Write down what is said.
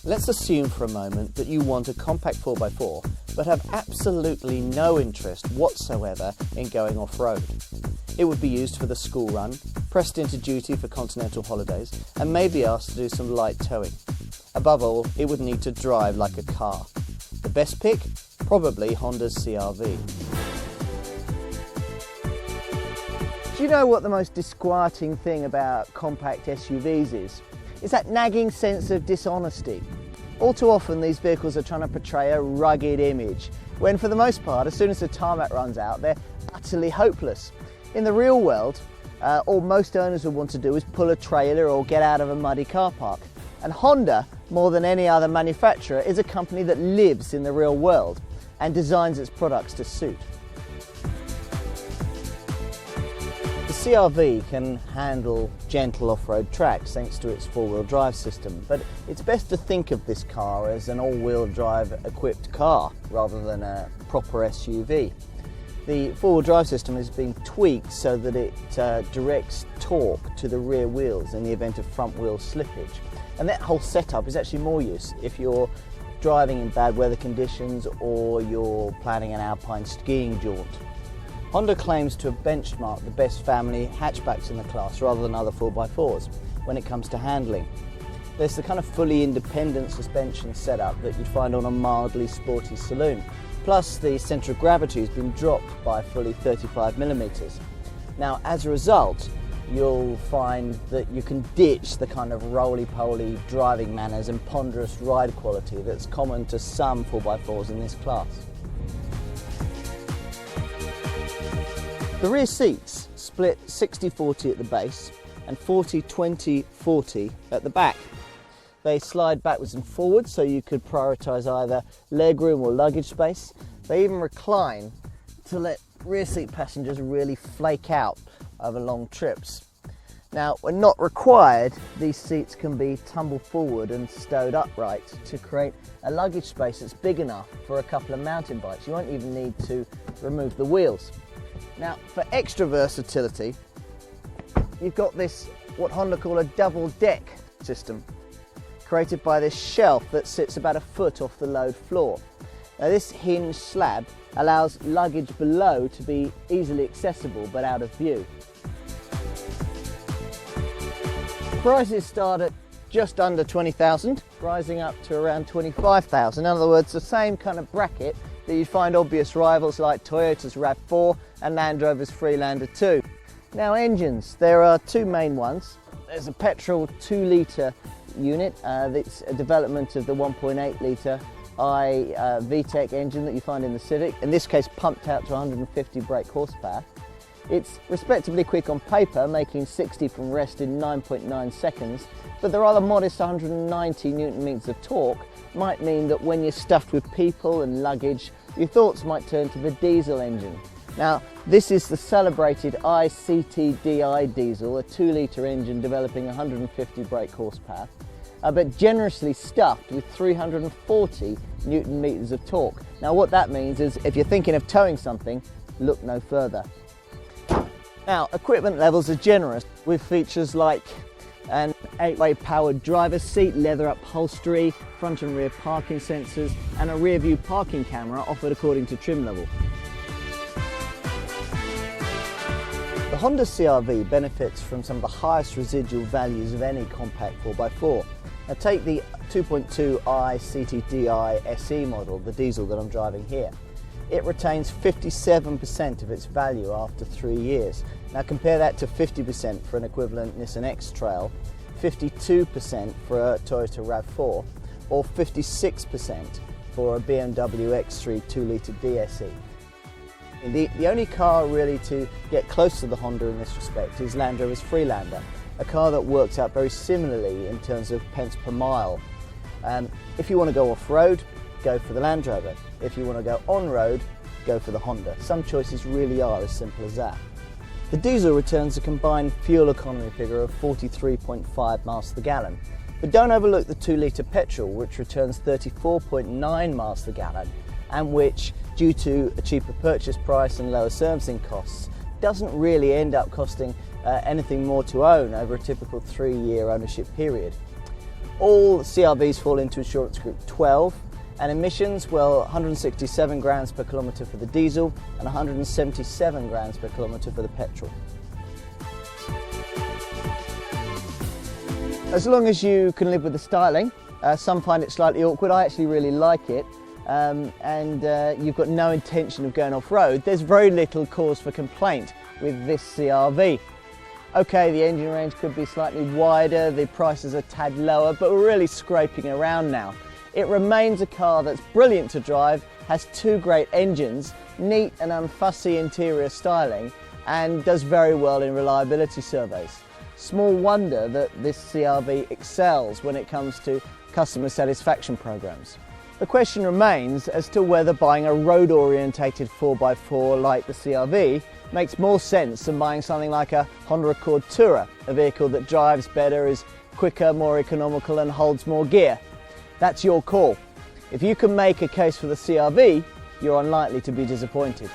Let's assume for a moment that you want a compact 4x4 but have absolutely no interest whatsoever in going off-road. It would be used for the school run, pressed into duty for continental holidays, and may be asked to do some light towing. Above all, it would need to drive like a car. The best pick? Probably Honda's CR-V. Do you know what the most disquieting thing about compact SUVs is? It's that nagging sense of dishonesty. All too often these vehicles are trying to portray a rugged image, when for the most part, as soon as the tarmac runs out, they're utterly hopeless. In the real world, all most owners would want to do is pull a trailer or get out of a muddy car park. And Honda, more than any other manufacturer, is a company that lives in the real world and designs its products to suit. The CR-V can handle gentle off-road tracks thanks to its four-wheel drive system, but it's best to think of this car as an all-wheel drive equipped car rather than a proper SUV. The four-wheel drive system has been tweaked so that it directs torque to the rear wheels in the event of front wheel slippage. And that whole setup is actually more use if you're driving in bad weather conditions or you're planning an alpine skiing jaunt. Honda claims to have benchmarked the best family hatchbacks in the class rather than other 4x4s when it comes to handling. There's the kind of fully independent suspension setup that you'd find on a mildly sporty saloon. Plus the centre of gravity has been dropped by fully 35mm. Now as a result, you'll find that you can ditch the kind of roly-poly driving manners and ponderous ride quality that's common to some 4x4s in this class. The rear seats split 60-40 at the base and 40-20-40 at the back. They slide backwards and forwards so you could prioritise either legroom or luggage space. They even recline to let rear seat passengers really flake out over long trips. Now, when not required, these seats can be tumbled forward and stowed upright to create a luggage space that's big enough for a couple of mountain bikes. You won't even need to remove the wheels. Now, for extra versatility, you've got this, what Honda call a double deck system, created by this shelf that sits about a foot off the load floor. Now, this hinged slab allows luggage below to be easily accessible but out of view. Prices start at just under 20,000, rising up to around 25,000. In other words, the same kind of bracket that you find obvious rivals like Toyota's RAV4 and Land Rover's Freelander 2. Now engines, there are two main ones. There's a petrol 2-litre unit, that's a development of the 1.8 litre VTEC engine that you find in the Civic, in this case pumped out to 150 brake horsepower. It's respectably quick on paper, making 60 from rest in 9.9 seconds, but the rather modest 190 Newton-meters of torque might mean that when you're stuffed with people and luggage, your thoughts might turn to the diesel engine. Now, this is the celebrated ICTDI diesel, a 2-litre engine developing 150 brake horsepower, but generously stuffed with 340 Newton-meters of torque. Now, what that means is if you're thinking of towing something, look no further. Now, equipment levels are generous with features like an 8-way powered driver's seat, leather upholstery, front and rear parking sensors, and a rear view parking camera offered according to trim level. The Honda CR-V benefits from some of the highest residual values of any compact 4x4. Now take the 2.2i CTDI SE model, the diesel that I'm driving here. It retains 57% of its value after 3 years. Now compare that to 50% for an equivalent Nissan X-Trail, 52% for a Toyota RAV4, or 56% for a BMW X3 2-litre DSE. The only car really to get close to the Honda in this respect is Land Rover's Freelander, a car that works out very similarly in terms of pence per mile. If you want to go off-road, go for the Land Rover. If you want to go on-road, go for the Honda. Some choices really are as simple as that. The diesel returns a combined fuel economy figure of 43.5 miles to the gallon. But don't overlook the 2-litre petrol, which returns 34.9 miles to the gallon, and which, due to a cheaper purchase price and lower servicing costs, doesn't really end up costing anything more to own over a typical 3-year ownership period. All CRVs fall into insurance group 12, and emissions, well, 167 grams per kilometre for the diesel and 177 grams per kilometre for the petrol. As long as you can live with the styling, some find it slightly awkward. I actually really like it, and you've got no intention of going off-road, there's very little cause for complaint with this CRV. Okay, the engine range could be slightly wider, the prices are a tad lower, but we're really scraping around now. It remains a car that's brilliant to drive, has two great engines, neat and unfussy interior styling, and does very well in reliability surveys. Small wonder that this CRV excels when it comes to customer satisfaction programs. The question remains as to whether buying a road-orientated 4x4 like the CRV makes more sense than buying something like a Honda Accord Tourer, a vehicle that drives better, is quicker, more economical and holds more gear. That's your call. If you can make a case for the CRV, you're unlikely to be disappointed.